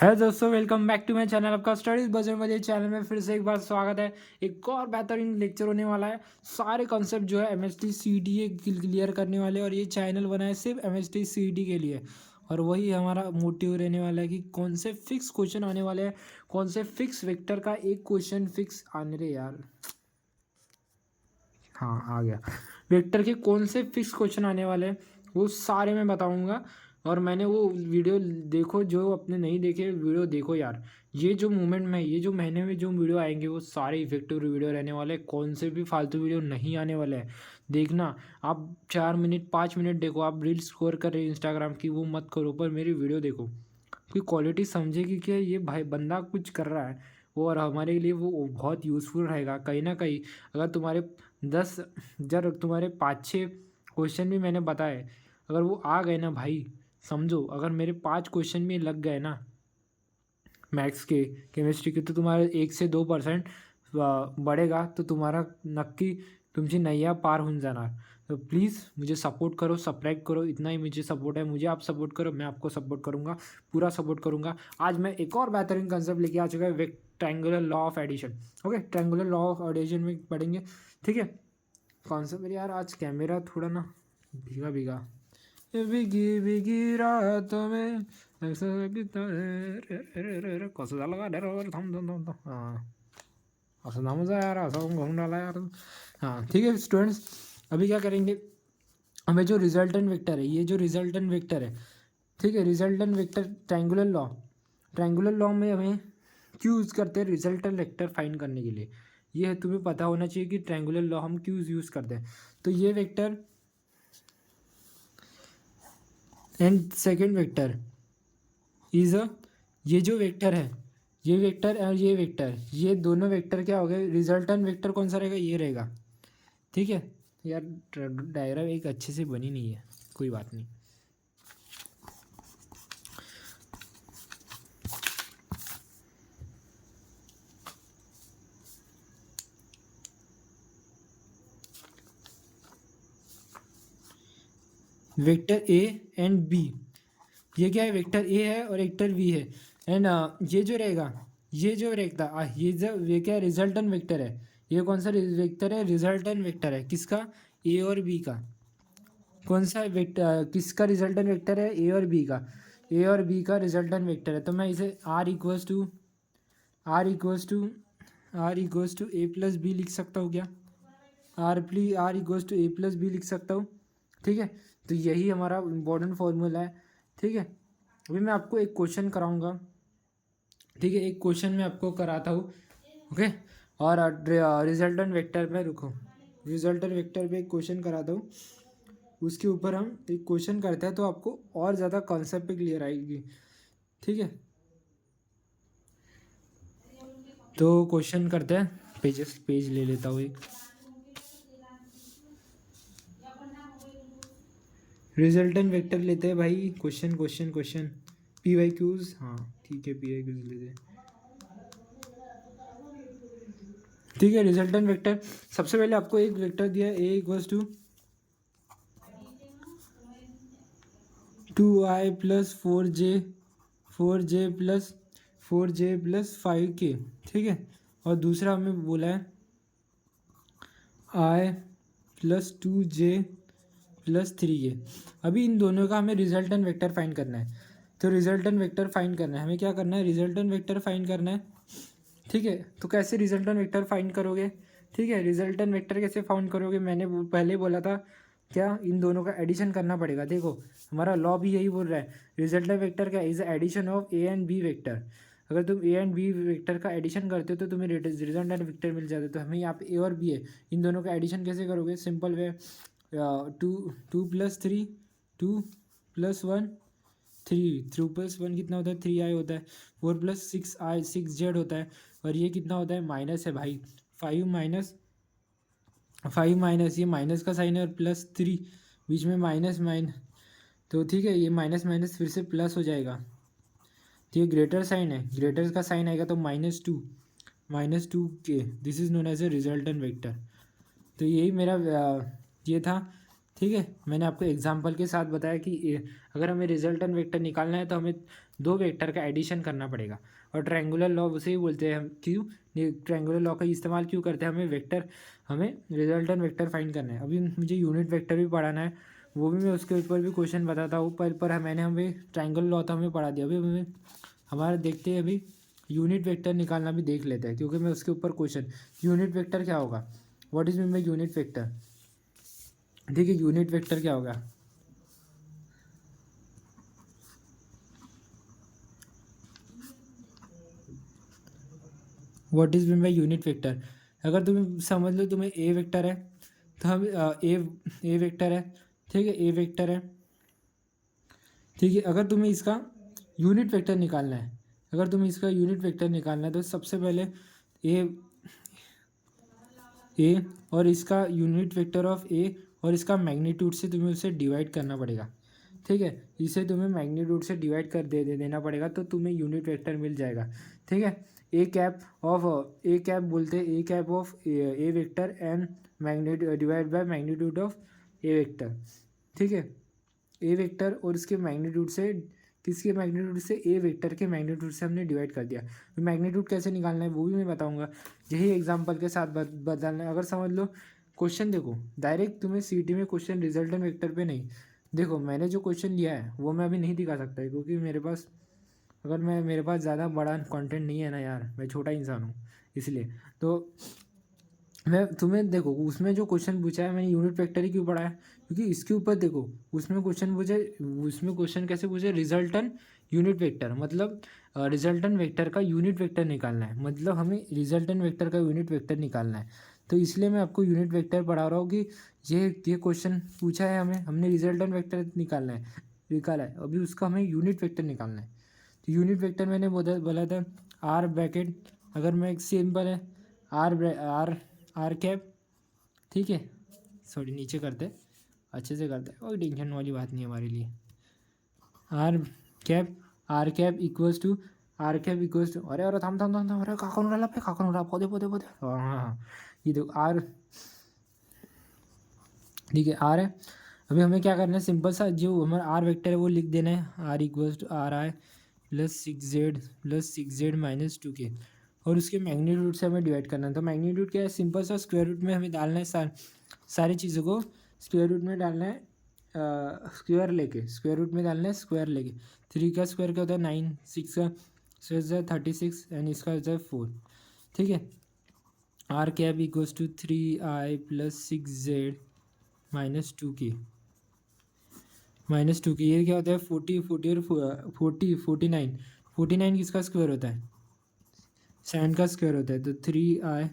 है दोस्तों, welcome back to my channel. आपका स्टडीज बजट में चैनल में फिर से एक बार स्वागत है। एक और बेहतरीन लेक्चर होने वाला है। सारे कॉन्सेप्ट जो है एमएसटी सीईटी क्लियर करने वाले, और ये चैनल बना है सिर्फ एमएसटी सीईटी के लिए। और वही हमारा मोटिव रहने वाला है कि कौन से फिक्स क्वेश्चन आने वाले हैं, कौन से फिक्स वेक्टर का एक क्वेश्चन फिक्स आने रहे यार। हाँ, आ गया। वेक्टर के कौन से फिक्स क्वेश्चन आने वाले हैं वो सारे मैं बताऊंगा। और मैंने वो वीडियो देखो, जो अपने नहीं देखे वीडियो देखो यार। ये जो मूवमेंट में, ये जो महीने में जो वीडियो आएंगे वो सारे इफेक्टिव वीडियो रहने वाले हैं। कौन से भी फालतू वीडियो नहीं आने वाले हैं। देखना, आप 4 मिनट 5 मिनट देखो। आप रील स्कोर कर रहे इंस्टाग्राम की, वो मत करो, पर मेरी वीडियो देखो। कोई क्वालिटी समझेगी कि ये भाई बंदा कुछ कर रहा है वो, और हमारे लिए वो बहुत यूज़फुल रहेगा कहीं ना कहीं। अगर तुम्हारे 10 जब तुम्हारे 5-6 क्वेश्चन भी मैंने बताए, अगर वो आ गए ना भाई, समझो अगर मेरे 5 क्वेश्चन भी लग गए ना मैथ्स के, केमिस्ट्री के, तो तुम्हारा 1 से 2% बढ़ेगा, तो तुम्हारा नक्की तुमची नैया पार होऊन जाणार। तो प्लीज़ मुझे सपोर्ट करो, सब्सक्राइब करो। इतना ही मुझे सपोर्ट है, मुझे आप सपोर्ट करो, मैं आपको सपोर्ट करूँगा, पूरा सपोर्ट करूँगा। आज मैं एक और बेहतरीन कंसेप्ट लेके आ चुका है, triangular law of addition. Okay, triangular law of addition में पढ़ेंगे, ठीक है। कॉन्सेप्ट मेरे यार, आज कैमरा थोड़ा ना भीगा भीगा, ये भीगी भीगी रातों में कसं झालं का डरावर थांब थांब थांब थांब. असं नामच आहे यार, असं घालून डाला यार। हाँ ठीक है स्टूडेंट्स, अभी क्या करेंगे, हमें जो रिजल्टेंट वेक्टर है, ये जो रिजल्टेंट वेक्टर है, ठीक है, रिजल्टेंट वेक्टर ट्रायंगुलर लॉ में हमें क्यों यूज़ करते हैं रिजल्टेंट वेक्टर फाइंड करने के लिए। ये है, तुम्हें पता होना चाहिए कि ट्रायंगुलर लॉ हम क्यों यूज़ करते हैं। तो ये vector and second vector is a, ये जो वेक्टर है, ये वेक्टर और ये वेक्टर, ये दोनों वेक्टर क्या हो गए, रिजल्टेंट वेक्टर कौन सा रहेगा, ये रहेगा। ठीक है यार, डायग्राम एक अच्छे से बनी नहीं है, कोई बात नहीं। वेक्टर ए एंड बी, ये क्या है, वेक्टर ए है और वेक्टर बी है। एंड ये जो रहेगा, ये जो रहेगा, ये क्या है, रिजल्टेंट वेक्टर है। ये कौन सा वेक्टर है, रिजल्टेंट वेक्टर है, किसका, ए और बी का। कौन सा वेक्टर, किसका रिजल्टेंट वेक्टर है, ए और बी का। ए और बी का रिजल्टेंट वेक्टर है, तो मैं इसे R equals to A plus B लिख सकता हूँ क्या, R equals to A plus B लिख सकता हूँ। ठीक है, तो यही हमारा इम्पोर्टेंट फॉर्मूला है। ठीक है, अभी मैं आपको एक क्वेश्चन कराऊंगा। ठीक है, एक क्वेश्चन मैं आपको कराता हूँ। ओके, और रिजल्टेंट वेक्टर पे रुको, रिजल्टेंट वेक्टर पे एक क्वेश्चन कराता हूँ। उसके ऊपर हम एक क्वेश्चन करते हैं, तो आपको और ज़्यादा कॉन्सेप्ट पे क्लियर आएगी। ठीक है, तो क्वेश्चन करते हैं, पेज ले लेता हूँ एक। रिजल्टेंट वेक्टर लेते हैं भाई, क्वेश्चन पी वाई क्यूज, हाँ ठीक है, पी वाई क्यूज लेते हैं। ठीक है, रिजल्टेंट वेक्टर, सबसे पहले आपको एक वेक्टर दिया है, a equals to 2i plus 4j plus 5k। ठीक है, और दूसरा हमें बोला है i plus 2j plus 3k। अभी इन दोनों का हमें रिजल्टेंट वेक्टर फाइंड करना है। तो रिजल्टेंट वेक्टर फाइंड करना है, हमें क्या करना है, रिजल्टेंट वेक्टर फाइंड करना है। ठीक है, तो कैसे रिजल्टेंट वेक्टर फाइंड करोगे, ठीक है, रिजल्टेंट वेक्टर कैसे फाइंड करोगे, मैंने पहले बोला था क्या, इन दोनों का एडिशन करना पड़ेगा। देखो हमारा लॉ भी यही बोल रहा है, रिजल्टेंट वेक्टर क्या, is addition of A and B vector. अगर तुम ए एंड बी वेक्टर का एडिशन करते हो तो तुम्हें रिजल्टेंट वेक्टर मिल जाता है। तो हमें यहाँ पे ए और बी है, इन दोनों का एडिशन कैसे करोगे, सिंपल वे, 2 + 3, 2 + 1 3, 2 + 1 कितना होता है, 3i होता है। 4 + 6i 6z होता है, और ये कितना होता है, माइनस है भाई, 5 माइनस ये माइनस का साइन है, और +3 बीच में माइनस तो ठीक है, ये माइनस माइनस फिर से प्लस हो जाएगा। तो ये ग्रेटर साइन है, ग्रेटर का साइन आएगा तो -2 k, this is known as a resultant vector. तो यही मेरा ये था। ठीक है, मैंने आपको एग्जांपल के साथ बताया कि अगर हमें रिजल्टेंट वेक्टर निकालना है तो हमें दो वेक्टर का एडिशन करना पड़ेगा। और ट्रायंगुलर लॉ उसे ही बोलते हैं हम, क्यों ट्रायंगुलर लॉ का इस्तेमाल क्यों करते हैं, हमें रिजल्टेंट वेक्टर फाइंड करना है। अभी मुझे यूनिट वेक्टर भी पढ़ाना है, वो भी मैं उसके ऊपर भी क्वेश्चन बताता हूँ, पर मैंने हमें ट्रायंगुलर लॉ तो हमें पढ़ा दिया। अभी हमें हमारा देखते हैं, अभी यूनिट वेक्टर निकालना भी देख लेते हैं, क्योंकि मैं उसके ऊपर क्वेश्चन, यूनिट वेक्टर क्या होगा, what is mean by unit vector. ठीक है, यूनिट वेक्टर क्या होगा, what is mean by unit vector. अगर तुम्हें समझ लो तुम्हें ए वेक्टर है, तो हम ए वेक्टर है, ठीक है, ए वेक्टर है, ठीक है। अगर तुम्हें इसका यूनिट वेक्टर निकालना है, अगर तुम्हें इसका यूनिट वेक्टर निकालना है तो सबसे पहले ए और इसका यूनिट वेक्टर ऑफ ए और इसका मैग्नीट्यूड से तुम्हें उसे डिवाइड करना पड़ेगा। ठीक है, इसे तुम्हें मैग्नीट्यूड से डिवाइड कर देना पड़ेगा, तो तुम्हें यूनिट वेक्टर मिल जाएगा। ठीक है, ए कैप बोलते हैं, a cap of a vector and magnitude divide by magnitude of a vector. ठीक है, ए वेक्टर और इसके मैग्नीट्यूड से, किसके मैग्नीट्यूड से, ए वेक्टर के मैग्नीट्यूड से हमने डिवाइड कर दिया। तो मैग्नीट्यूड कैसे निकालना है वो भी मैं बताऊंगा, यही एग्जांपल के साथ बदलना है। अगर समझ लो क्वेश्चन, देखो डायरेक्ट तुम्हें सीटी में क्वेश्चन रिजल्टेंट वेक्टर पे नहीं, देखो मैंने जो क्वेश्चन लिया है वो मैं अभी नहीं दिखा सकता है, क्योंकि मेरे पास ज़्यादा बड़ा कंटेंट नहीं है ना यार, मैं छोटा इंसान हूँ इसलिए। तो मैं तुम्हें देखो उसमें जो क्वेश्चन पूछा है, मैंने यूनिट वेक्टर ही क्यों पढ़ा है, क्योंकि इसके ऊपर देखो उसमें क्वेश्चन कैसे पूछे, रिजल्टेंट यूनिट वेक्टर, मतलब रिजल्टेंट वेक्टर का यूनिट वेक्टर निकालना है, मतलब हमें रिजल्टेंट वेक्टर का यूनिट वेक्टर निकालना है। तो इसलिए मैं आपको यूनिट वेक्टर पढ़ा रहा हूँ कि ये क्वेश्चन पूछा है, हमने रिजल्टेंट वेक्टर निकाला है, अभी उसका हमें यूनिट वेक्टर निकालना है। तो यूनिट वेक्टर मैंने बोला था आर ब्रैकेट, अगर मैं एक सिंपल है आर आर कैप, ठीक है, सॉरी नीचे करते, अच्छे से करते, कोई टेंशन वाली बात नहीं हमारे लिए। R cap R cap equals to, अरे अरे थाम अरे काकून उडाला पे काकून उडा पोदे पोदे पोदे, हाँ हाँ हाँ, ये देखो आर, ठीक है आर है। अभी हमें क्या करना है, सिंपल सा जो हमारा आर वेक्टर है वो लिख देना है, R equals to R I plus six Z minus two K, और उसके मैग्नीट्यूड से हमें डिवाइड करना है। तो मैग्नीट्यूड क्या है, सिंपल सा स्क्वायर रूट में हमें डालना है, सारी चीज़ों को स्क्वायर रूट में डालना है, स्क्वायर रूट में डालना है, स्क्वायर लेके। 3 का स्क्वायर क्या होता है 9, 6 का स्क्वायर 36 एंड इसका होता है 4। ठीक है, R cap equals to 3i plus 6z minus two k, ये क्या होता है 49 किसका स्क्वायर होता है, 7 का स्क्वायर होता है। तो 3i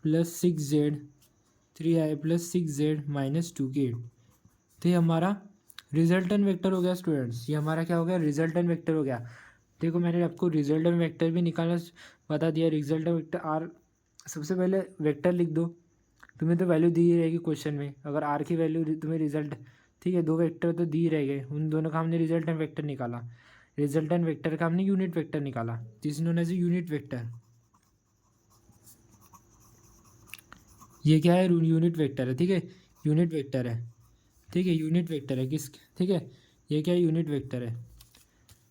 plus 6z minus 2k, तो ये हमारा रिजल्टेंट वेक्टर हो गया स्टूडेंट्स, ये हमारा क्या हो गया, रिजल्टेंट वेक्टर हो गया। देखो मैंने आपको रिजल्टेंट वेक्टर भी निकालना बता दिया। रिजल्टेंट वेक्टर आर, सबसे पहले वेक्टर लिख दो, तुम्हें तो वैल्यू दी ही रहेगी क्वेश्चन में, अगर आर की वैल्यू तुम्हें रिजल्ट, ठीक है, दो वेक्टर तो दी ही रह गए, उन दोनों का हमने रिजल्टेंट वेक्टर निकाला, रिजल्टेंट वेक्टर का हमने यूनिट वेक्टर निकाला, जिस नोन एज यूनिट वेक्टर। ये क्या है, यूनिट वेक्टर है, ठीक है, यूनिट वेक्टर है, ठीक है, यूनिट वेक्टर है किस, ठीक है, ये क्या है, यूनिट वेक्टर है,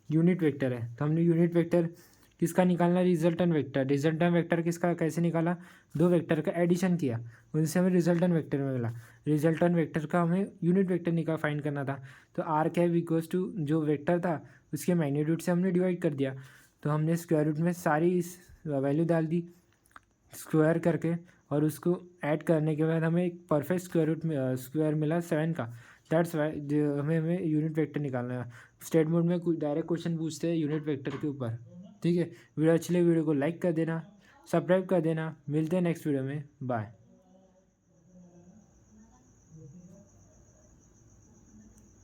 यूनिट वेक्टर है। तो हमने यूनिट वेक्टर किसका निकालना, रिजल्टेंट वेक्टर किसका कैसे निकाला, दो वेक्टर का एडिशन किया, उनसे हमें रिजल्टेंट वेक्टर मिला, रिजल्टेंट वेक्टर का हमें यूनिट वेक्टर फाइंड करना था। तो आर कैप इक्वल्स टू जो वेक्टर था उसके मैग्नीट्यूड से हमने डिवाइड कर दिया, तो हमने स्क्वायर रूट में सारी वैल्यू डाल दी स्क्वायर करके, और उसको ऐड करने के बाद हमें एक परफेक्ट स्क्वायर मिला 7 का। दैट्स वाई हमें यूनिट वेक्टर निकालना है। स्टेट बोर्ड में कुछ डायरेक्ट क्वेश्चन पूछते हैं यूनिट वेक्टर के ऊपर। ठीक है, वीडियो अच्छी लगी वीडियो को लाइक कर देना, सब्सक्राइब कर देना, मिलते हैं नेक्स्ट वीडियो में, बाय।